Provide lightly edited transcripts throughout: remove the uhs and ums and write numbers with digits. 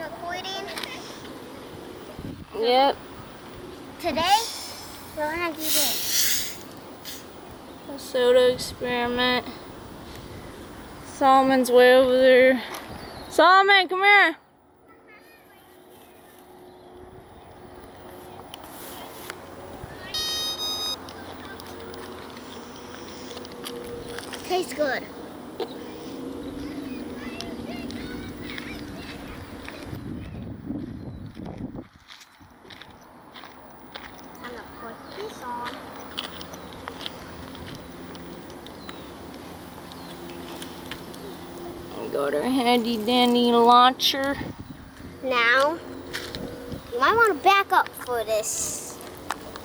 recording? Yep. Today, we're gonna do this. A soda experiment. Solomon's way over there. Solomon, come here. Tastes good. I'm gonna put this on. We got our handy dandy launcher. Now, you might want to back up for this.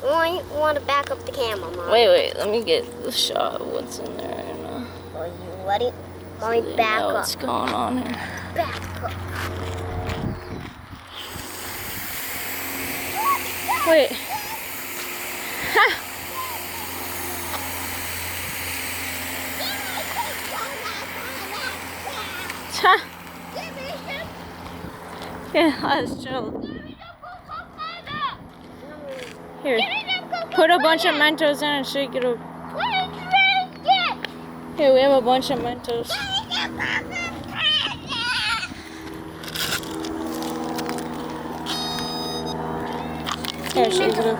You might want to back up the camera, Mom. Wait, let me get the shot of what's in there right now. Are you ready? So Let me they back know up. what's going on here. Back up. Wait. Ha! Ha! Yeah, let's chill. Here, put a bunch of Mentos in and shake it up. Here, we have a bunch of Mentos. Here, shake it up.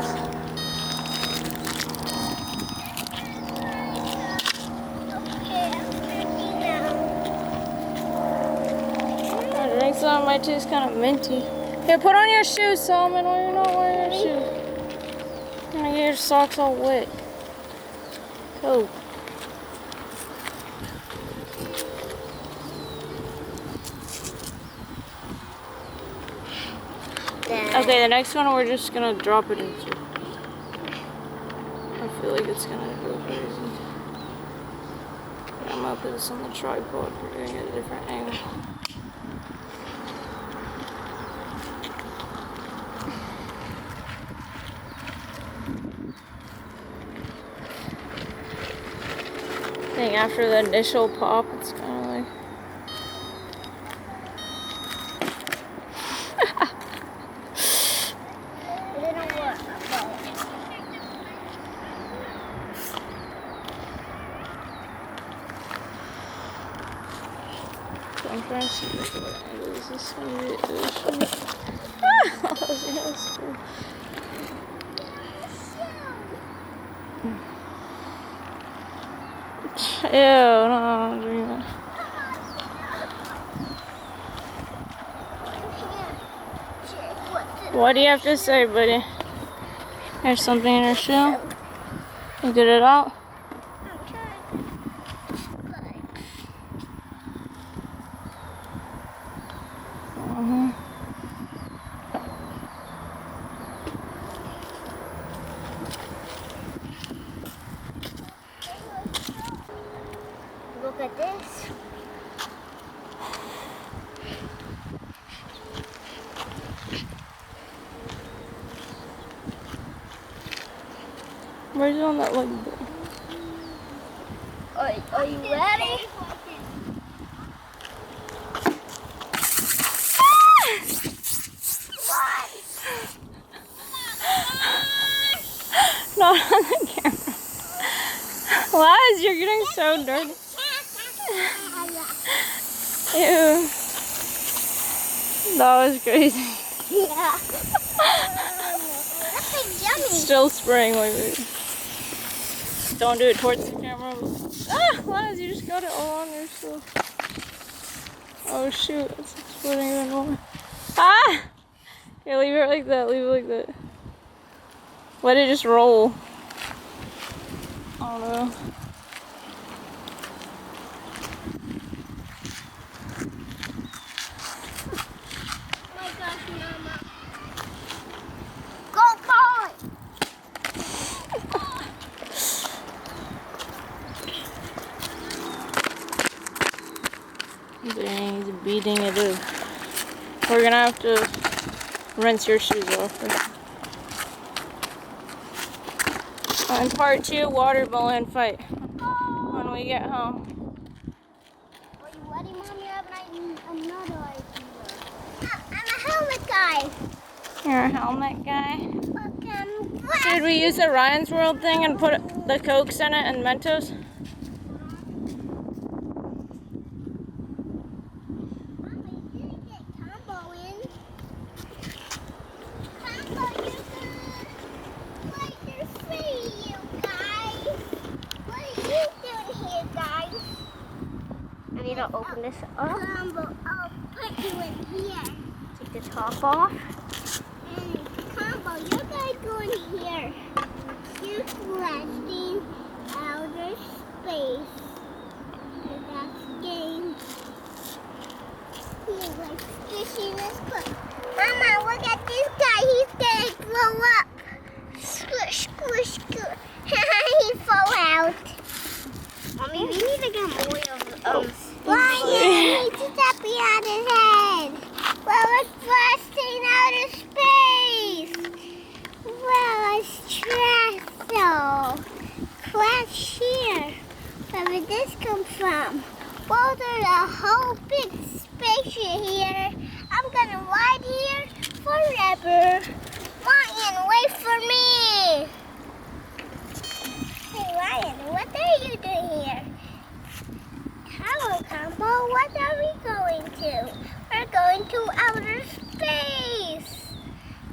I drink some, might taste kind of minty. Here, put on your shoes, Solomon, while you're not wearing your shoes. You're gonna get your socks all wet. Go. Okay, the next one we're just gonna drop it into. I feel like it's gonna go crazy. Yeah, I'm gonna put this on the tripod. We're doing it at a different angle. I think after the initial pop, it's kind of like. I'm trying to see what angle is this going to be. Ah! Yes. Ew, no, I'm doing that. What do you have to say, buddy? There's something in your shoe. You get it out? Look at this. Where's the one that like? Are you ready? Not on the camera. Laz, you're getting so dirty. Ew. That was crazy. Yeah. That's yummy. Still spraying, wait. Don't do it towards the camera. Ah, Laz, you just got it all on yourself. Oh shoot, it's exploding even more. Ah! Okay, leave it like that, leave it like that. Let it just roll. I don't know. Dang, he's beating it up. We're gonna have to rinse your shoes off. On part 2, water balloon fight. When we get home. Are you ready, Mom? You have another idea. I'm guy. You're a helmet guy. Look, Should we use the Ryan's World thing and put the Cokes in it and Mentos? I need to open this up. I'll put you in here. Take the top off. And Combo, you're going to go in here. You're blasting outer space. And that's game. He's like fishing this book. Mama, look at this guy. He's going to blow up. Squish, squish, squish. He fell out. Mommy, we need to get more of Ryan needs to step behind his head. Well, it's blasting outer space. Well, it's stressful. Crash here. Where did this come from? Well, there's a whole big spaceship here. I'm gonna ride here forever. Ryan, wait for me. Hey, Ryan, what are you doing here? Hello, Combo. What are we going to? We're going to outer space.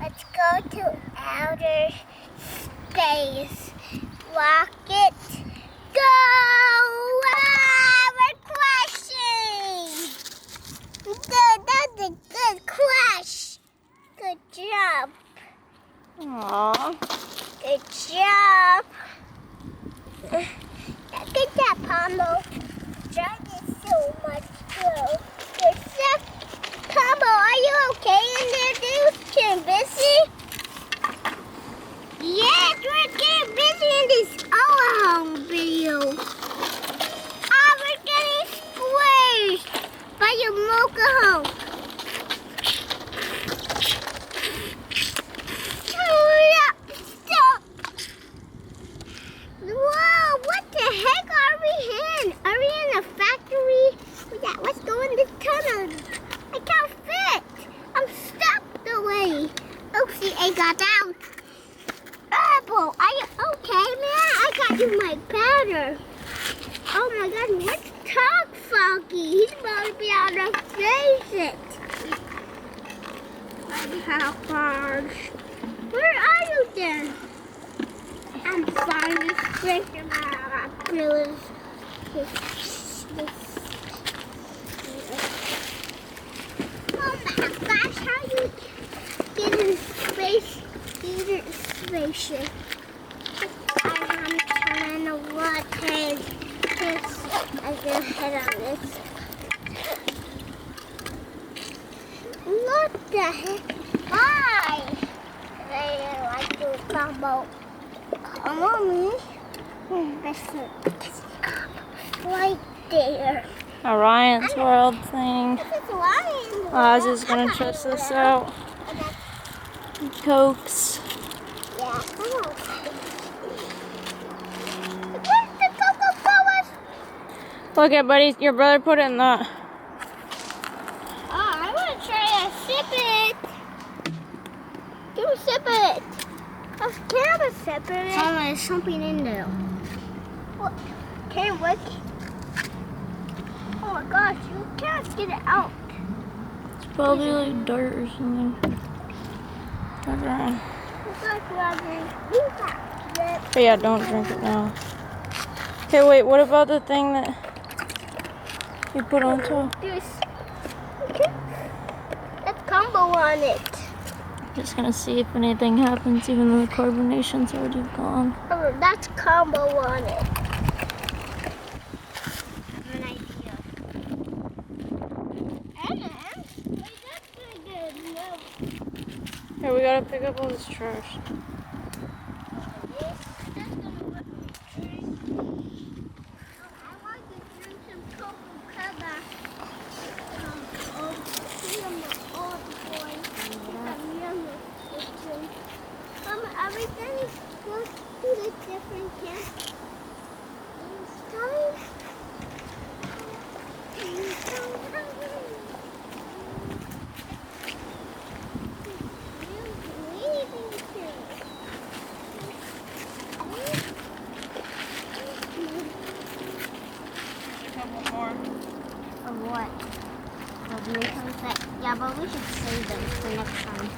Let's go to outer space. Rocket, go! Ah, we're crashing! Good, that's a good crash. Good job. Aww. Good job. Good job, Combo. Driving so much too. Good stuff. Combo, are you okay in there, dude? Getting busy? Yes, we're getting busy in this home video. We're getting squished by your mocha home. Hurry up, stop. Whoa, what the heck are we in? Are we in a factory? Yeah, let's go in this tunnel. I can't fit. I'm stuck the way. Oopsie, I got out. Apple, are you okay, man? I got you my powder. Oh my God, what's Talk Funky? He's about to be able to face it. How hard? Where are you then? I'm fine. Just drinking my pillows. Oh my gosh, how you get in space? Get in spaceship. I'm trying to rotate this. I can head on this. What the heck? Why? I like to combo. Come on, me. Right there. A Ryan's World thing. This is Ryan. Laz is gonna test this out. Cokes. Yeah, come on. Where's the Coca-Cola? Look at buddy, your brother put it in the. Oh, I want to try to sip it. Do a sip it. I can't sip it. Oh, there's something in there. What? Can't work. Oh my gosh, you can't get it out. It's probably like dirt or something. Okay. But yeah, don't drink it now. Okay, wait, what about the thing that you put on top? That's combo on it. Just gonna see if anything happens even though the carbonation's already gone. Oh, that's combo on it. I have an idea. And that's pretty good. No. Here, we gotta pick up all this trash. Everything goes to the different camp. mementos that, yeah, but we should save them for next time.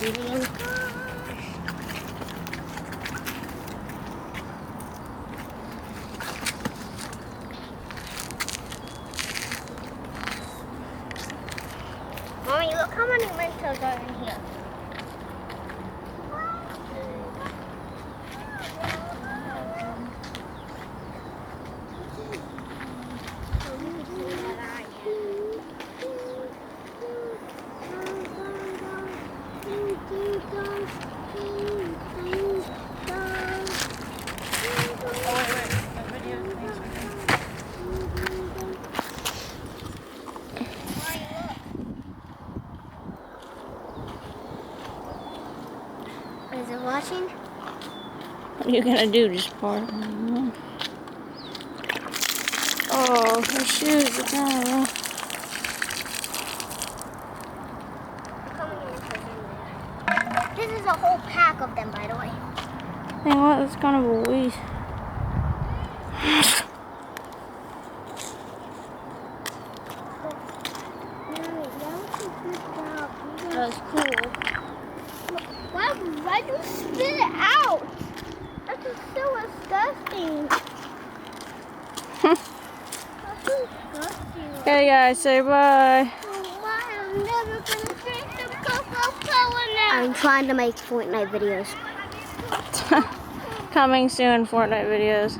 Video. Mommy, look how many mementos are in here. Is it watching? What are you gonna do? Just part? Oh, her shoes are gone. This is a whole pack of them, by the way. Dang, what? That's kind of a waste. That was cool. Why'd you spit it out? That's just so disgusting. That's so disgusting. Okay, guys, say bye. I'm never gonna drink some Coca-Cola now. I'm trying to make Fortnite videos. Coming soon, Fortnite videos.